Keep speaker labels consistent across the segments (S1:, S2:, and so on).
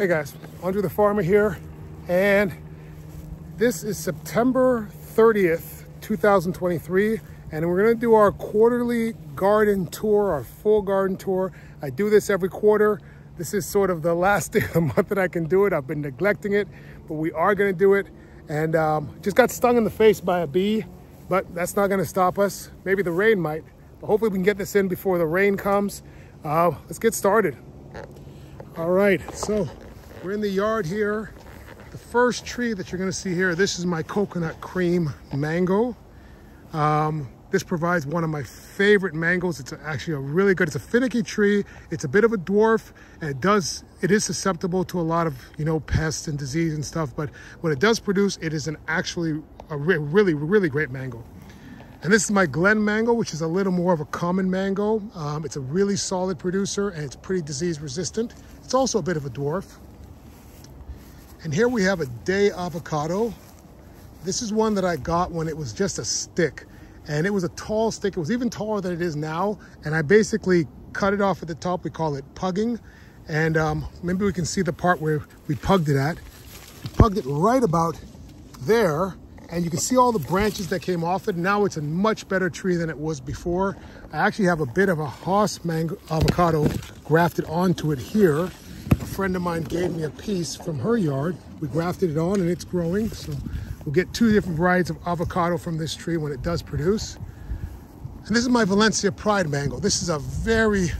S1: Hey guys, Andrethefarmer here, and this is September 30th, 2023, and we're gonna do our quarterly garden tour, our full garden tour. I do this every quarter. This is sort of the last day of the month that I can do it. I've been neglecting it, but we are gonna do it. And just got stung in the face by a bee, but that's not gonna stop us. Maybe the rain might, but hopefully we can get this in before the rain comes. Let's get started. All right, so we're in the yard here. The first tree that you're gonna see here, this is my coconut cream mango. This provides one of my favorite mangoes. It's actually a really good, it's a finicky tree. It's a bit of a dwarf, and it is susceptible to a lot of, pests and disease and stuff, but when it does produce, it is actually a really great mango. And this is my Glen mango, which is a little more of a common mango. It's a really solid producer, and it's pretty disease resistant. It's also a bit of a dwarf. And here we have a day avocado. This is one that I got when it was just a stick, and it was a tall stick. It was even taller than it is now, and I basically cut it off at the top. We call it pugging, and maybe we can see the part where we pugged it at. We pugged it right about there, and you can see all the branches that came off it. Now it's a much better tree than it was before. I actually have a bit of a Haas mango avocado grafted onto it here. A friend of mine gave me a piece from her yard. We grafted it on, and it's growing, so we'll get two different varieties of avocado from this tree when it does produce. And this is my Valencia Pride mango. This is a very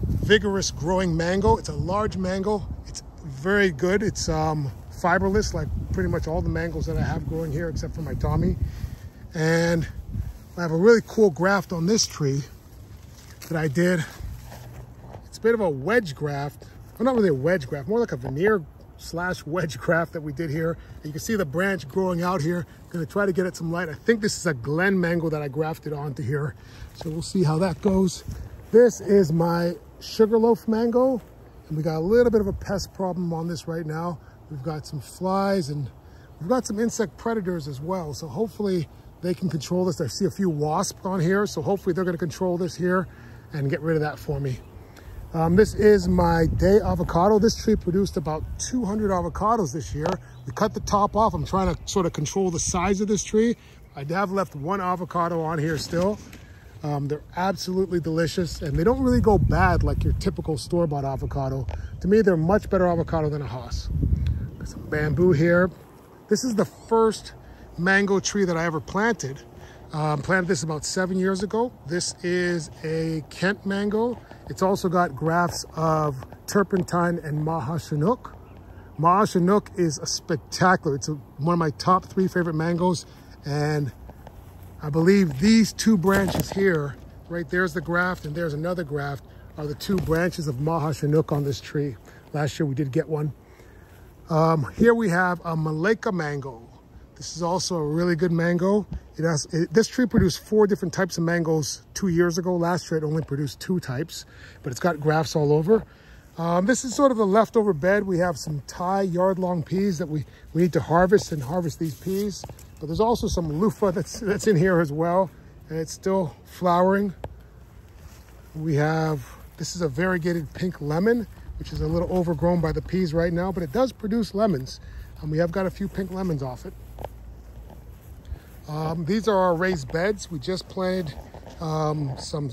S1: vigorous growing mango. It's a large mango. It's very good. It's fiberless, like pretty much all the mangoes that I have growing here, except for my Tommy. And I have a really cool graft on this tree that I did. It's a bit of a wedge graft. Well, not really a wedge graft, more like a veneer / wedge graft that we did here. And you can see the branch growing out here. I'm gonna try to get it some light. I think this is a Glen mango that I grafted onto here. So we'll see how that goes. This is my Sugarloaf mango, and we got a little bit of a pest problem on this right now. We've got some flies, and we've got some insect predators as well. So hopefully they can control this. I see a few wasps on here, so hopefully they're gonna control this here and get rid of that for me. This is my day avocado. This tree produced about 200 avocados this year. We cut the top off. I'm trying to sort of control the size of this tree. I have left one avocado on here still. They're absolutely delicious, and they don't really go bad like your typical store-bought avocado. To me, they're much better avocado than a Haas. Got some bamboo here. This is the first mango tree that I ever planted. Planted this about 7 years ago. This is a Kent mango. It's also got grafts of turpentine and Maha Chinook. Maha Chinook is a spectacular. It's one of my top 3 favorite mangoes, and I believe these 2 branches here, right there's the graft and there's another graft, are the 2 branches of Maha Chinook on this tree. Last year we did get one. Here we have a Malacca mango. This is also a really good mango. This tree produced 4 different types of mangoes 2 years ago. Last year it only produced 2 types, but it's got grafts all over. This is sort of the leftover bed. We have some Thai yard-long peas that we need to harvest these peas. But there's also some loofah that's in here as well, and it's still flowering. This is a variegated pink lemon, which is a little overgrown by the peas right now, but it does produce lemons, and we have got a few pink lemons off it. These are our raised beds. We just planted some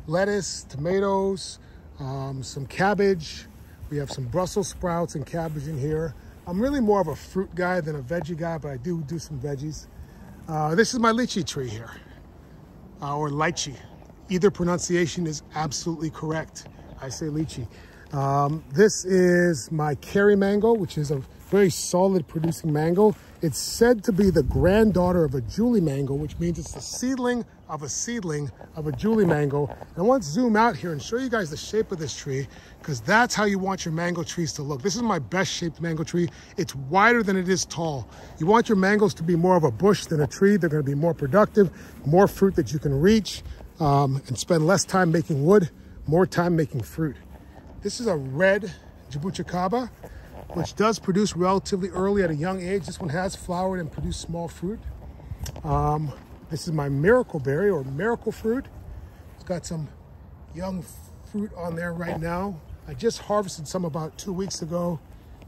S1: lettuce, tomatoes, some cabbage. We have some Brussels sprouts and cabbage in here. I'm really more of a fruit guy than a veggie guy, but I do some veggies. This is my lychee tree here, or lychee. Either pronunciation is absolutely correct. I say lychee. This is my Kerry mango, which is a very solid producing mango. It's said to be the granddaughter of a Julie mango, which means it's the seedling of a Julie mango. And I want to zoom out here and show you guys the shape of this tree, because that's how you want your mango trees to look. This is my best shaped mango tree. It's wider than it is tall. You want your mangoes to be more of a bush than a tree. They're going to be more productive, more fruit that you can reach, and spend less time making wood, more time making fruit. This is a red Jabuticaba, which does produce relatively early at a young age. This one has flowered and produced small fruit. This is my miracle berry, or miracle fruit. It's got some young fruit on there right now. I just harvested some about 2 weeks ago,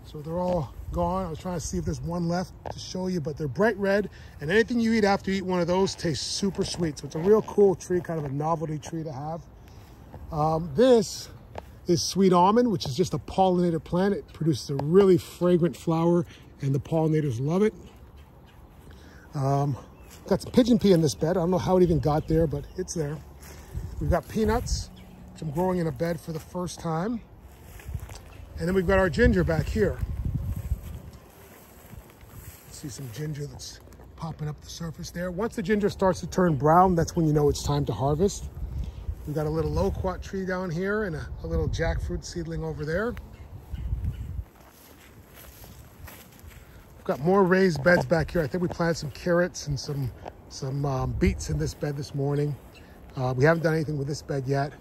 S1: So they're all gone. I was trying to see if there's one left to show you, but they're bright red, and anything you eat after you eat one of those tastes super sweet. So it's a real cool tree, kind of a novelty tree to have. This is sweet almond, which is just a pollinator plant. It produces a really fragrant flower, and the pollinators love it. Got some pigeon pea in this bed. I don't know how it even got there, but it's there. We've got peanuts, which I'm growing in a bed for the first time. And then we've got our ginger back here. See some ginger that's popping up the surface there. Once the ginger starts to turn brown, that's when you know it's time to harvest. We've got a little loquat tree down here and a little jackfruit seedling over there. We've got more raised beds back here. I think we planted some carrots and some beets in this bed this morning. We haven't done anything with this bed yet.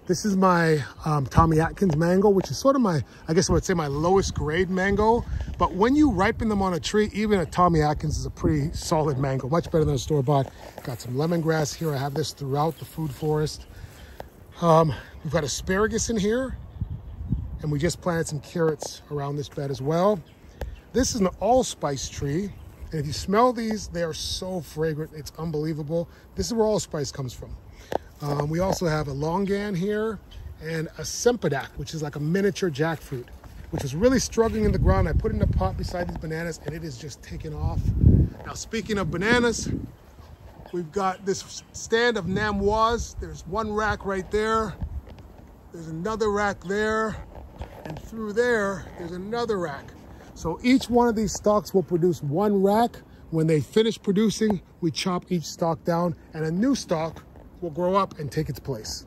S1: This is my Tommy Atkins mango, which is sort of my, I guess I would say my lowest grade mango. But when you ripen them on a tree, even a Tommy Atkins is a pretty solid mango, much better than a store-bought. Got some lemongrass here. I have this throughout the food forest. We've got asparagus in here, and we just planted some carrots around this bed as well. This is an allspice tree, and if you smell these, they are so fragrant. It's unbelievable. This is where allspice comes from. We also have a longan here and a sempodak, which is like a miniature jackfruit, which is really struggling in the ground. I put it in a pot beside these bananas, and it is just taking off. Now, speaking of bananas, we've got this stand of namoise. There's one rack right there. There's another rack there. And through there, there's another rack. So each one of these stalks will produce one rack. When they finish producing, we chop each stalk down, and a new stalk will grow up and take its place.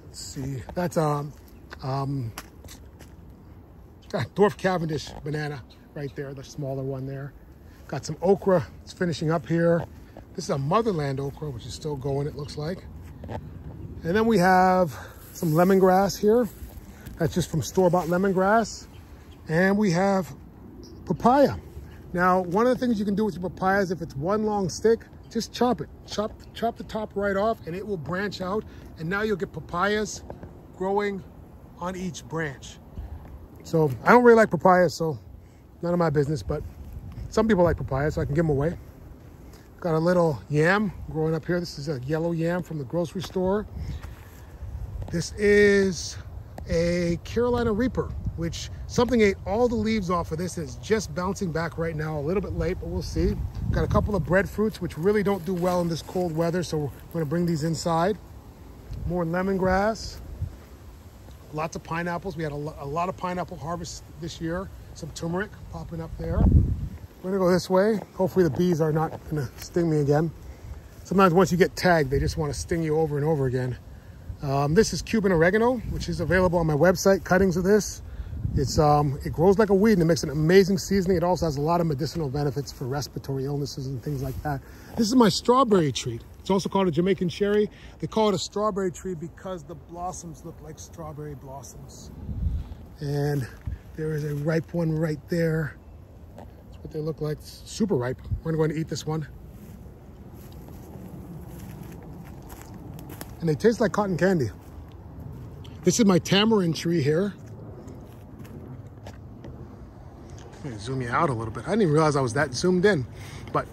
S1: Let's see, that's Dwarf Cavendish banana right there, the smaller one there. Got some okra, it's finishing up here. This is a motherland okra, which is still going, it looks like. And then we have some lemongrass here. That's just from store-bought lemongrass. And we have papaya. Now, one of the things you can do with your papaya is if it's one long stick, just chop it. Chop the top right off, and it will branch out. And now you'll get papayas growing on each branch. So I don't really like papayas, so none of my business, but some people like papayas, so I can give them away. Got a little yam growing up here. This is a yellow yam from the grocery store. This is a Carolina Reaper, which something ate all the leaves off of this. It's just bouncing back right now, a little bit late, but we'll see. Got a couple of breadfruits, which really don't do well in this cold weather, so we're gonna bring these inside. More lemongrass, lots of pineapples. We had a lot of pineapple harvest this year. Some turmeric popping up there. We're gonna go this way. Hopefully the bees are not gonna sting me again. Sometimes once you get tagged, they just wanna sting you over and over again. This is Cuban oregano, which is available on my website, cuttings of this. It grows like a weed, and it makes an amazing seasoning. It also has a lot of medicinal benefits for respiratory illnesses and things like that. This is my strawberry tree. It's also called a Jamaican cherry. They call it a strawberry tree because the blossoms look like strawberry blossoms. And there is a ripe one right there. That's what they look like. It's super ripe. We're gonna go and eat this one. And they taste like cotton candy. This is my tamarind tree here. Let me zoom you out a little bit. I didn't even realize I was that zoomed in, but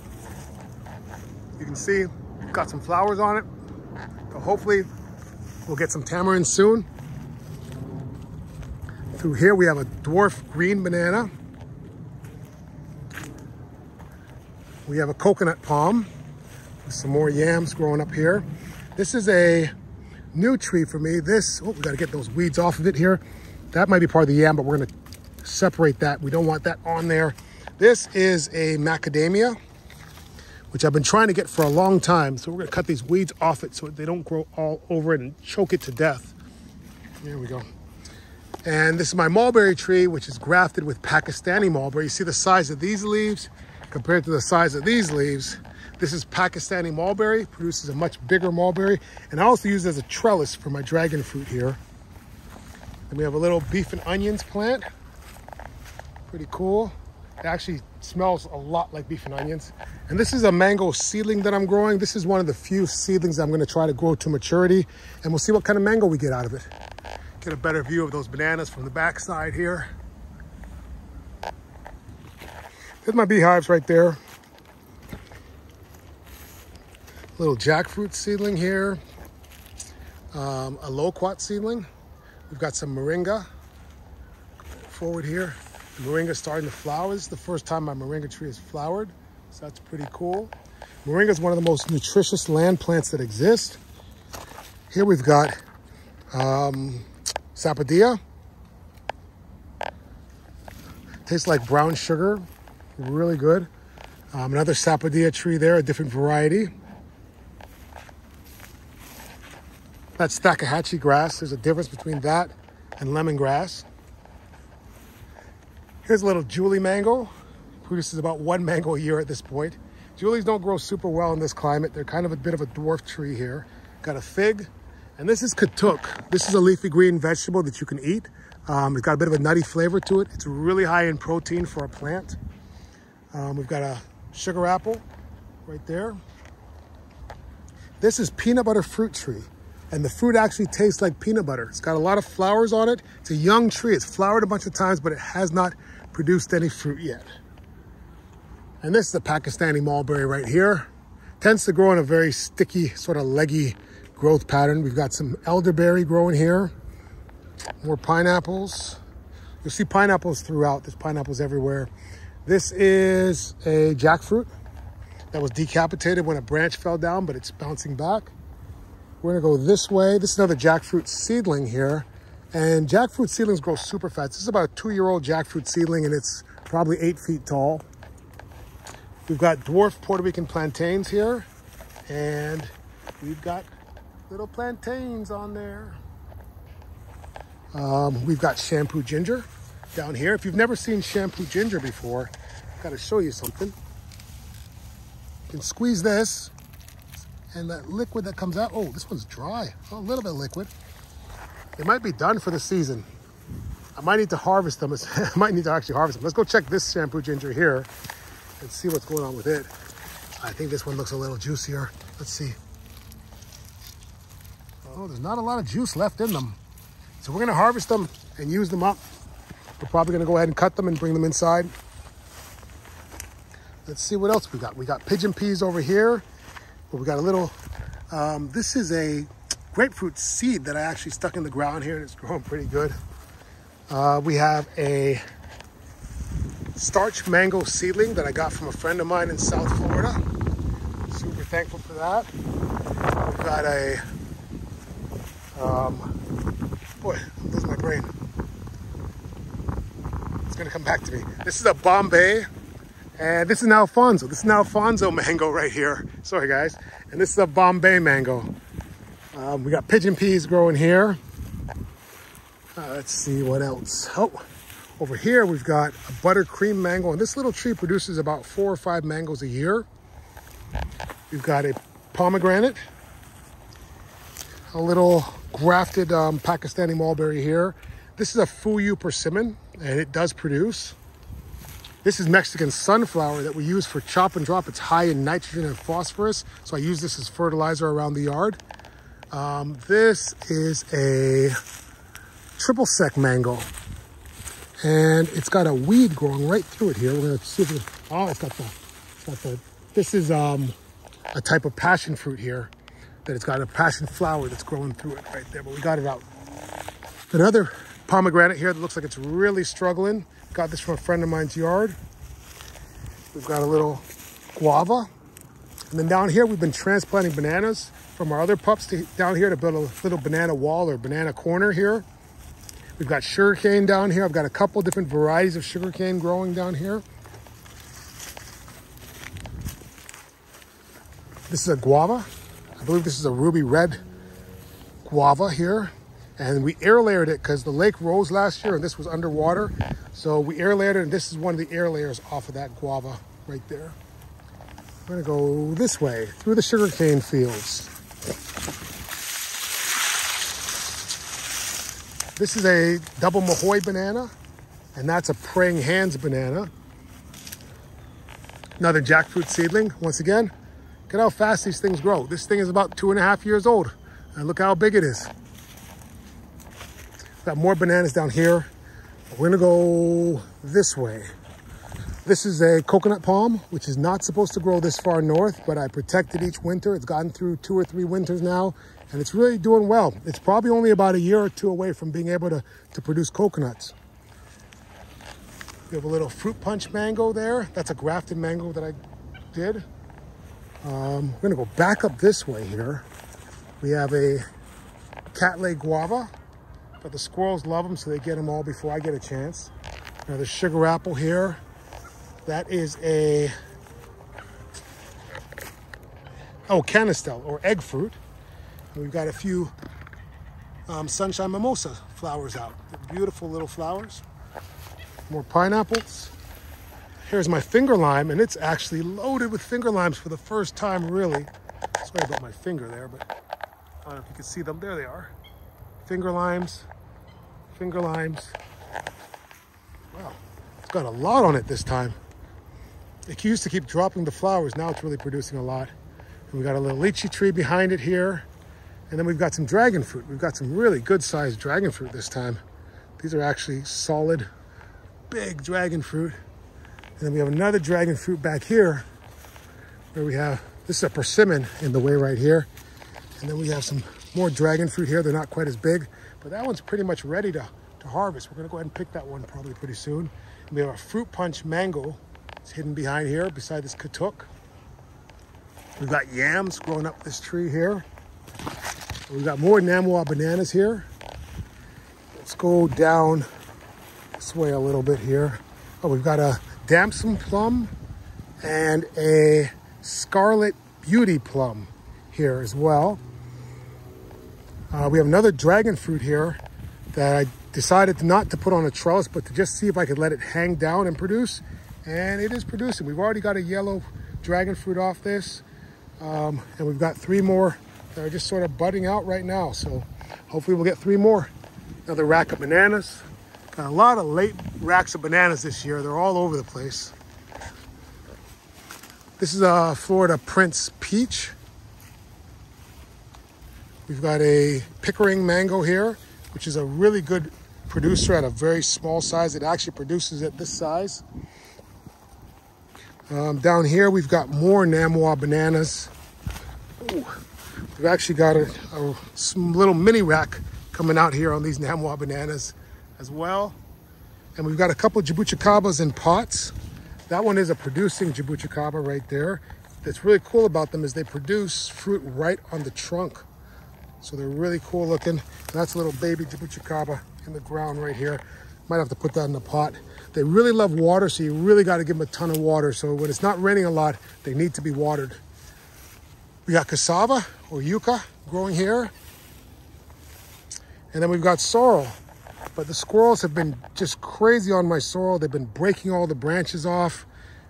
S1: you can see got some flowers on it. So hopefully we'll get some tamarind soon. Through here we have a dwarf green banana. We have a coconut palm with some more yams growing up here. This is a new tree for me. We gotta get those weeds off of it here. That might be part of the yam, but we're gonna separate that. We don't want that on there. This is a macadamia, which I've been trying to get for a long time. So we're gonna cut these weeds off it so they don't grow all over it and choke it to death. There we go. And this is my mulberry tree, which is grafted with Pakistani mulberry. You see the size of these leaves compared to the size of these leaves. This is Pakistani mulberry, produces a much bigger mulberry. And I also use it as a trellis for my dragon fruit here. And we have a little beef and onions plant. Pretty cool. It actually smells a lot like beef and onions. And this is a mango seedling that I'm growing. This is one of the few seedlings I'm gonna try to grow to maturity, and we'll see what kind of mango we get out of it. Get a better view of those bananas from the back side here. There's my beehives right there. Little jackfruit seedling here. A loquat seedling. We've got some moringa forward here. The moringa's starting to flower. This is the first time my moringa tree has flowered, so that's pretty cool. Moringa is one of the most nutritious land plants that exist. Here we've got sapodilla. Tastes like brown sugar, really good. Another sapodilla tree there, a different variety. That's Takahatchee grass. There's a difference between that and lemongrass. Here's a little Julie mango. Produces about 1 mango a year at this point. Julies don't grow super well in this climate. They're kind of a bit of a dwarf tree here. Got a fig, and this is katuk. This is a leafy green vegetable that you can eat. It's got a bit of a nutty flavor to it. It's really high in protein for a plant. We've got a sugar apple right there. This is peanut butter fruit tree, and the fruit actually tastes like peanut butter. It's got a lot of flowers on it. It's a young tree. It's flowered a bunch of times, but it has not produced any fruit yet. And this is a Pakistani mulberry right here. Tends to grow in a very sticky, sort of leggy growth pattern. We've got some elderberry growing here. More pineapples. You'll see pineapples throughout. There's pineapples everywhere. This is a jackfruit that was decapitated when a branch fell down, but it's bouncing back. We're gonna go this way. This is another jackfruit seedling here. And jackfruit seedlings grow super fast. This is about a 2-year-old jackfruit seedling, and it's probably 8 feet tall. We've got dwarf Puerto Rican plantains here, and we've got little plantains on there. We've got shampoo ginger down here. If you've never seen shampoo ginger before, I've got to show you something. You can squeeze this, and that liquid that comes out, oh, this one's dry. Oh, a little bit liquid. It might be done for the season. I might need to harvest them. I might need to actually harvest them. Let's go check this shampoo ginger here and see what's going on with it. I think this one looks a little juicier. Let's see. Oh, there's not a lot of juice left in them. So we're gonna harvest them and use them up. We're probably gonna go ahead and cut them and bring them inside. Let's see what else we got. We got pigeon peas over here. We got a little, this is a grapefruit seed that I actually stuck in the ground here, and it's growing pretty good. We have a starch mango seedling that I got from a friend of mine in South Florida. Super thankful for that. We've got a, boy, I'm losing my brain. It's gonna come back to me. This is a Bombay, and this is an Alfonso. This is an Alfonso mango right here. Sorry guys. And this is a Bombay mango. We got pigeon peas growing here. Let's see what else. Oh, over here we've got a buttercream mango, and this little tree produces about 4 or 5 mangoes a year. We've got a pomegranate, a little grafted Pakistani mulberry here. This is a Fuyu persimmon, and it does produce. This is Mexican sunflower that we use for chop and drop. It's high in nitrogen and phosphorus, so I use this as fertilizer around the yard. This is a triple sec mango, and it's got a weed growing right through it here. We're gonna see if it, oh, it's got the, this is a type of passion fruit here, that it's got a passion flower that's growing through it right there, but we got it out. Another pomegranate here that looks like it's really struggling. Got this from a friend of mine's yard. We've got a little guava. And then down here, we've been transplanting bananas from our other pups down here to build a little banana wall or banana corner here. We've got sugarcane down here. I've got a couple different varieties of sugarcane growing down here. This is a guava. I believe this is a ruby red guava here. And we air layered it because the lake rose last year and this was underwater. So we air layered it, and this is one of the air layers off of that guava right there. We're gonna go this way through the sugarcane fields. This is a double Mahoy banana, and that's a praying hands banana. Another jackfruit seedling. Once again, look at how fast these things grow. This thing is about 2.5 years old, and look how big it is. Got more bananas down here. We're gonna go this way. This is a coconut palm, which is not supposed to grow this far north, but I protected each winter. It's gotten through 2 or 3 winters now, and it's really doing well. It's probably only about a year or 2 away from being able to produce coconuts. We have a little fruit punch mango there. That's a grafted mango that I did. We're gonna go back up this way here. We have a cat-leg guava, but the squirrels love them, so they get them all before I get a chance. Another sugar apple here. That is a, canistel, or egg fruit. And we've got a few sunshine mimosa flowers out. They're beautiful little flowers. More pineapples. Here's my finger lime, and it's actually loaded with finger limes for the first time, really. Sorry about my finger there, but I don't know if you can see them. There they are. Finger limes, finger limes. Wow, it's got a lot on it this time. It used to keep dropping the flowers. Now it's really producing a lot. And we got a little lychee tree behind it here. And then we've got some dragon fruit. We've got some really good sized dragon fruit this time. These are actually solid, big dragon fruit. And then we have another dragon fruit back here where we have, this is a persimmon in the way right here. And then we have some more dragon fruit here. They're not quite as big, but that one's pretty much ready to harvest. We're gonna go ahead and pick that one probably pretty soon. And we have a fruit punch mango. It's hidden behind here, beside this katuk. We've got yams growing up this tree here. We've got more Namwa bananas here. Let's go down this way a little bit here. Oh, we've got a damson plum and a scarlet beauty plum here as well. We have another dragon fruit here that I decided not to put on a trellis, but to just see if I could let it hang down and produce. And it is producing. We've already got a yellow dragon fruit off this. And we've got 3 more that are just sort of budding out right now. So hopefully we'll get 3 more. Another rack of bananas. Got a lot of late racks of bananas this year. They're all over the place. This is a Florida Prince peach. We've got a Pickering mango here, which is a really good producer at a very small size. It actually produces at this size. Down here, we've got more Namwa bananas. Ooh, we've actually got some little mini rack coming out here on these Namwa bananas as well. And we've got a couple of jabuticabas in pots. That one is a producing jabuticaba right there. That's really cool about them is they produce fruit right on the trunk. So they're really cool looking. And that's a little baby jabuticaba in the ground right here. Might have to put that in the pot. They really love water, so you really got to give them a ton of water. So when it's not raining a lot, they need to be watered. We got cassava or yucca growing here. And then we've got sorrel. But the squirrels have been just crazy on my sorrel. They've been breaking all the branches off.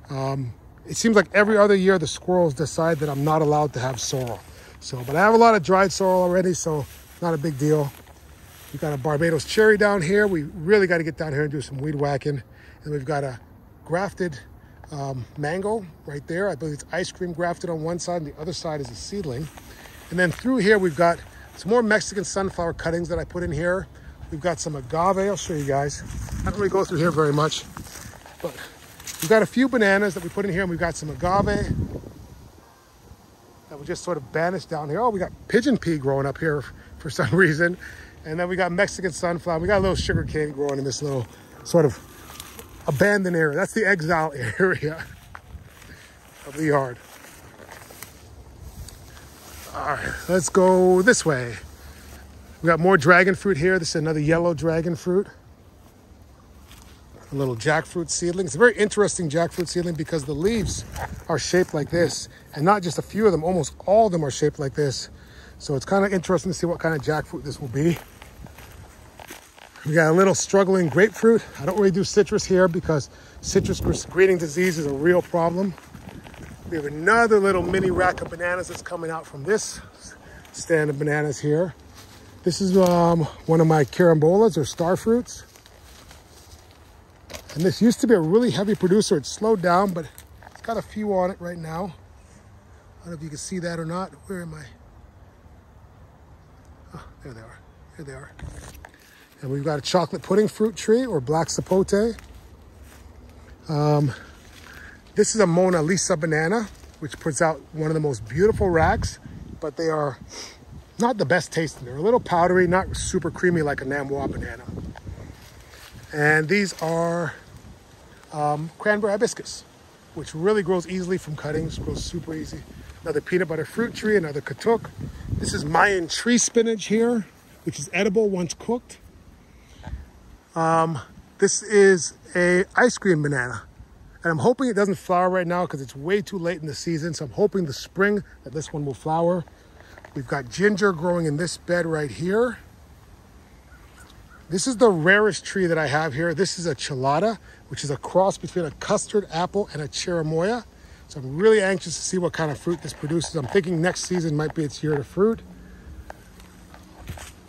S1: It seems like every other year the squirrels decide that I'm not allowed to have sorrel. But I have a lot of dried sorrel already, so not a big deal. We've got a Barbados cherry down here. We really got to get down here and do some weed whacking. And we've got a grafted mango right there. I believe it's ice cream grafted on one side, and the other side is a seedling. And then through here, we've got some more Mexican sunflower cuttings that I put in here. We've got some agave. I'll show you guys. I don't really go through here very much, but we've got a few bananas that we put in here, and we've got some agave that we just sort of banished down here. Oh, we got pigeon pea growing up here for some reason. And then we got Mexican sunflower. We got a little sugar cane growing in this little sort of abandoned area. That's the exile area of the yard. All right, let's go this way. We got more dragon fruit here. This is another yellow dragon fruit. A little jackfruit seedling. It's a very interesting jackfruit seedling because the leaves are shaped like this. And not just a few of them, almost all of them are shaped like this. So it's kind of interesting to see what kind of jackfruit this will be. We got a little struggling grapefruit. I don't really do citrus here because citrus greening disease is a real problem. We have another little mini rack of bananas that's coming out from this stand of bananas here. This is one of my carambolas or star fruits. And this used to be a really heavy producer. It's slowed down, but it's got a few on it right now. I don't know if you can see that or not. Where am I? Oh, there they are. Here they are. And we've got a chocolate pudding fruit tree or black sapote. This is a Mona Lisa banana, which puts out one of the most beautiful racks, but they are not the best tasting. They're a little powdery, not super creamy like a Namwa banana. And these are cranberry hibiscus, which really grows easily from cuttings, grows super easy. Another peanut butter fruit tree, another katuk. This is Mayan tree spinach here, which is edible once cooked. This is a ice cream banana. And I'm hoping it doesn't flower right now because it's way too late in the season. So I'm hoping the spring that this one will flower. We've got ginger growing in this bed right here. This is the rarest tree that I have here. This is a chelada, which is a cross between a custard apple and a cherimoya. So I'm really anxious to see what kind of fruit this produces. I'm thinking next season might be its year to fruit.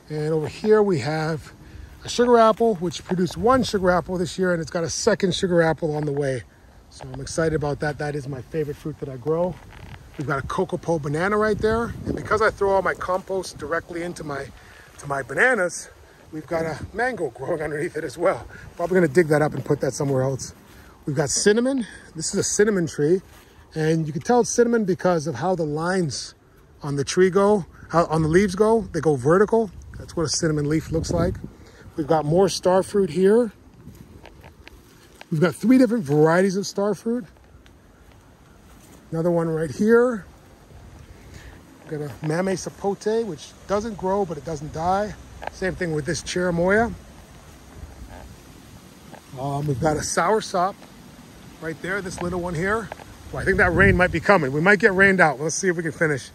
S1: And over here we have a sugar apple, which produced one sugar apple this year, and it's got a second sugar apple on the way. So I'm excited about that. That is my favorite fruit that I grow. We've got a cocoa banana right there. And because I throw all my compost directly into my bananas, we've got a mango growing underneath it as well. Probably gonna dig that up and put that somewhere else. We've got cinnamon. This is a cinnamon tree. And you can tell it's cinnamon because of how the lines on the tree go, how on the leaves go. They go vertical. That's what a cinnamon leaf looks like. We've got more star fruit here. We've got 3 different varieties of star fruit. Another one right here. We've got a mame sapote, which doesn't grow, but it doesn't die. Same thing with this cherimoya. We've got a soursop right there, this little one here. Well, I think that rain might be coming. We might get rained out. Let's see if we can finish.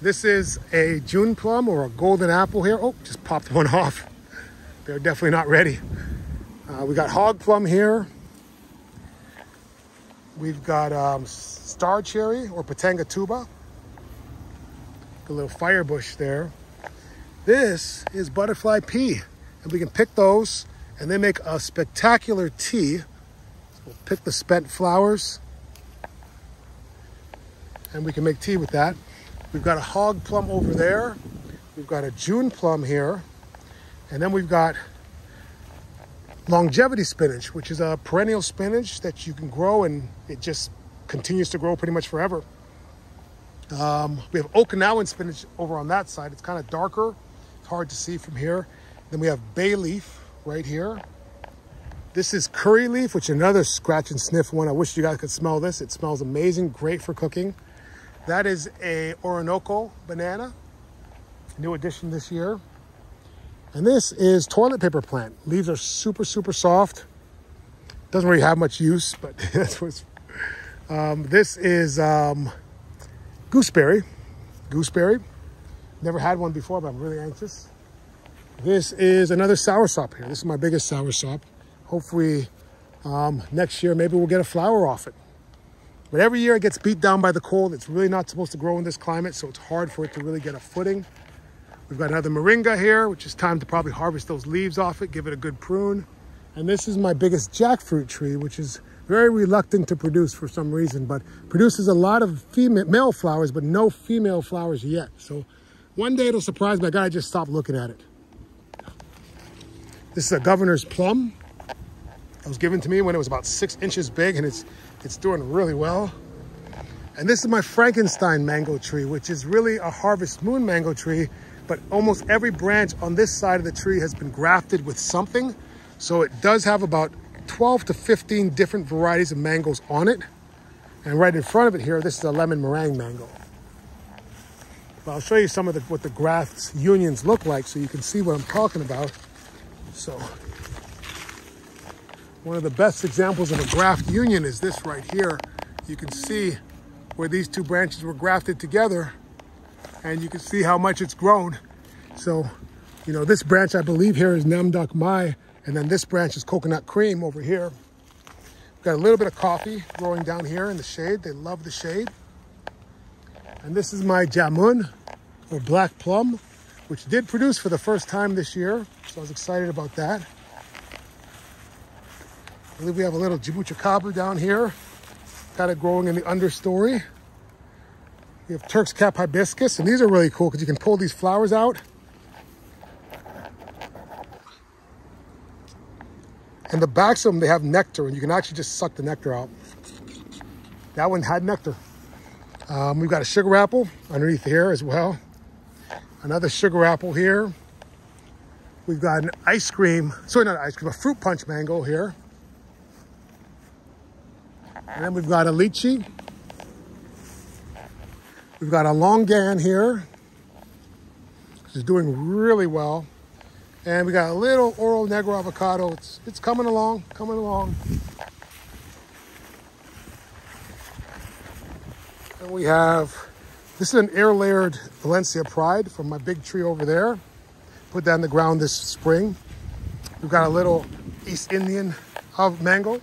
S1: This is a June plum or a golden apple here. Oh, just popped one off. They're definitely not ready. We got hog plum here. We've got star cherry or patanga tuba. A little fire bush there. This is butterfly pea. And we can pick those and they make a spectacular tea. So we'll pick the spent flowers and we can make tea with that. We've got a hog plum over there. We've got a June plum here. And then we've got longevity spinach, which is a perennial spinach that you can grow and it just continues to grow pretty much forever. We have Okinawan spinach over on that side. It's kind of darker. It's hard to see from here. Then we have bay leaf right here. This is curry leaf, which is another scratch and sniff one. I wish you guys could smell this. It smells amazing, great for cooking. That is a Orinoco banana, new addition this year. And this is toilet paper plant. Leaves are super, super soft. Doesn't really have much use, but that's what's... this is gooseberry. Gooseberry. Never had one before, but I'm really anxious. This is another soursop here. This is my biggest soursop. Hopefully next year, maybe we'll get a flower off it. But every year it gets beat down by the cold. It's really not supposed to grow in this climate, so it's hard for it to really get a footing. We've got another moringa here, which is time to probably harvest those leaves off it, give it a good prune. And this is my biggest jackfruit tree, which is very reluctant to produce for some reason, but produces a lot of male flowers, but no female flowers yet. So one day it'll surprise me. I gotta just stop looking at it. This is a governor's plum. It was given to me when it was about 6 inches big, and it's doing really well. And this is my Frankenstein mango tree, which is really a harvest moon mango tree, but almost every branch on this side of the tree has been grafted with something. So it does have about 12 to 15 different varieties of mangoes on it. And right in front of it here, this is a lemon meringue mango. But I'll show you some of what the graft unions look like so you can see what I'm talking about. So one of the best examples of a graft union is this right here. You can see where these 2 branches were grafted together, and you can see how much it's grown. So, you know, this branch I believe here is Namdok Mai, and then this branch is coconut cream over here. We've got a little bit of coffee growing down here in the shade. They love the shade. And this is my jamun, or black plum, which did produce for the first time this year. So I was excited about that. I believe we have a little Jabucha Kabu down here, kind of growing in the understory. We have Turk's cap hibiscus, and these are really cool because you can pull these flowers out. And the backs of them, they have nectar, and you can actually just suck the nectar out. that one had nectar. We've got a sugar apple underneath here as well. Another sugar apple here. We've got an ice cream, sorry, not ice cream, a fruit punch mango here. And then we've got a lychee. We've got a longan here, which is doing really well. And we got a little Oro Negro avocado. It's coming along, coming along. And we have, this is an air layered Valencia Pride from my big tree over there. Put that in the ground this spring. We've got a little East Indian mango.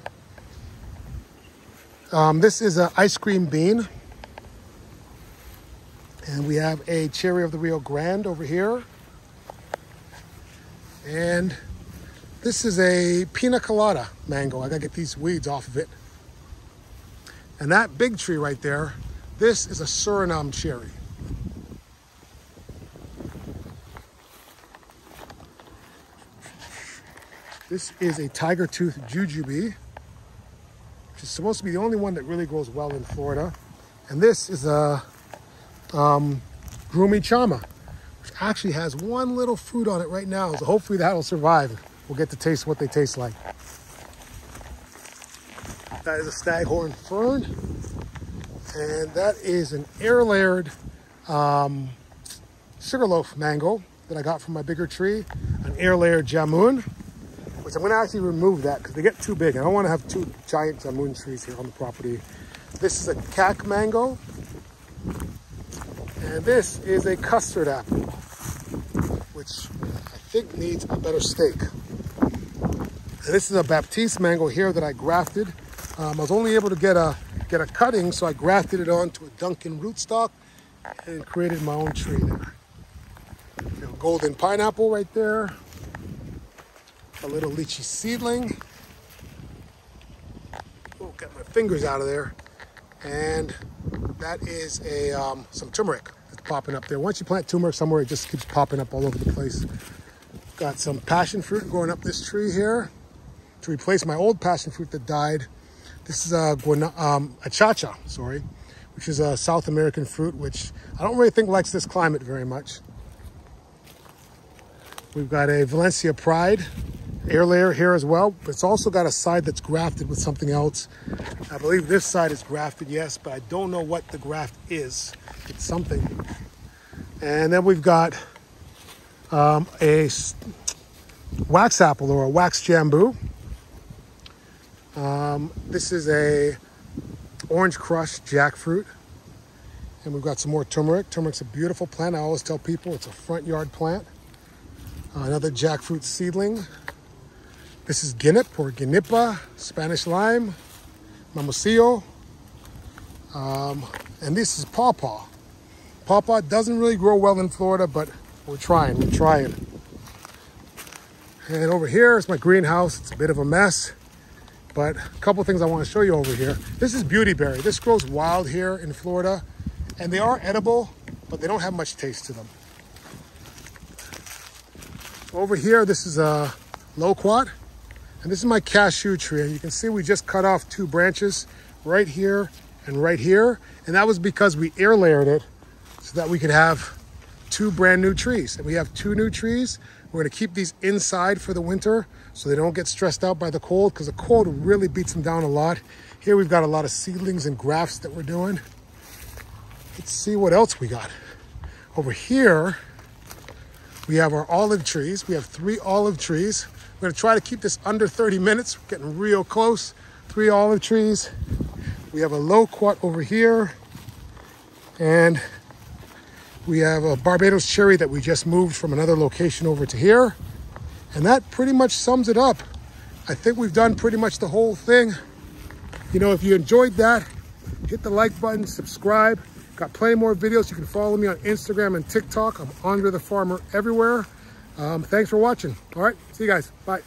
S1: This is an ice cream bean. And we have a cherry of the Rio Grande over here. And this is a pina colada mango. I gotta get these weeds off of it. And that big tree right there, this is a Suriname cherry. This is a tiger tooth jujube, which is supposed to be the only one that really grows well in Florida. And this is a Grumi Chama, which actually has one little fruit on it right now. So hopefully that'll survive. We'll get to taste what they taste like. That is a staghorn fern. And that is an air layered sugarloaf mango that I got from my bigger tree. An air layered jamun, which I'm gonna actually remove that because they get too big. I don't wanna have two giant jamun trees here on the property. This is a cac mango. And this is a custard apple, which I think needs a better steak. And this is a Baptiste mango here that I grafted. I was only able to get a cutting, so I grafted it onto a Duncan rootstock and created my own tree there. You know, golden pineapple right there. A little lychee seedling. Oh, got my fingers out of there. And that is a some turmeric that's popping up there. Once you plant turmeric somewhere, it just keeps popping up all over the place. Got some passion fruit growing up this tree here to replace my old passion fruit that died. This is a achacha, sorry, which is a South American fruit, which I don't really think likes this climate very much. We've got a Valencia Pride air layer here as well, but it's also got a side that's grafted with something else. I believe this side is grafted, yes, but I don't know what the graft is. It's something. And then we've got a wax apple or a wax jambu. This is a orange crush jackfruit. And we've got some more turmeric. Turmeric's a beautiful plant. I always tell people it's a front yard plant. Another jackfruit seedling. This is guinip or guinipa, Spanish lime, mamosillo. And this is pawpaw. Pawpaw doesn't really grow well in Florida, but we're trying. And over here is my greenhouse. It's a bit of a mess, but a couple things I want to show you over here. This is beautyberry. This grows wild here in Florida, and they are edible, but they don't have much taste to them. Over here, this is a loquat, and this is my cashew tree. And you can see we just cut off two branches right here and right here, and that was because we air layered it so that we could have two brand new trees. And we have two new trees. We're gonna keep these inside for the winter so they don't get stressed out by the cold, because the cold really beats them down a lot. Here we've got a lot of seedlings and grafts that we're doing. Let's see what else we got. Over here, we have our olive trees. We have 3 olive trees. We're gonna try to keep this under 30 minutes. We're getting real close. 3 olive trees. We have a loquat over here. And we have a Barbados cherry that we just moved from another location over to here. And that pretty much sums it up. I think we've done pretty much the whole thing. You know, if you enjoyed that, hit the like button, subscribe. Got plenty more videos. You can follow me on Instagram and TikTok. I'm Andrethefarmer everywhere. Thanks for watching. All right, see you guys. Bye.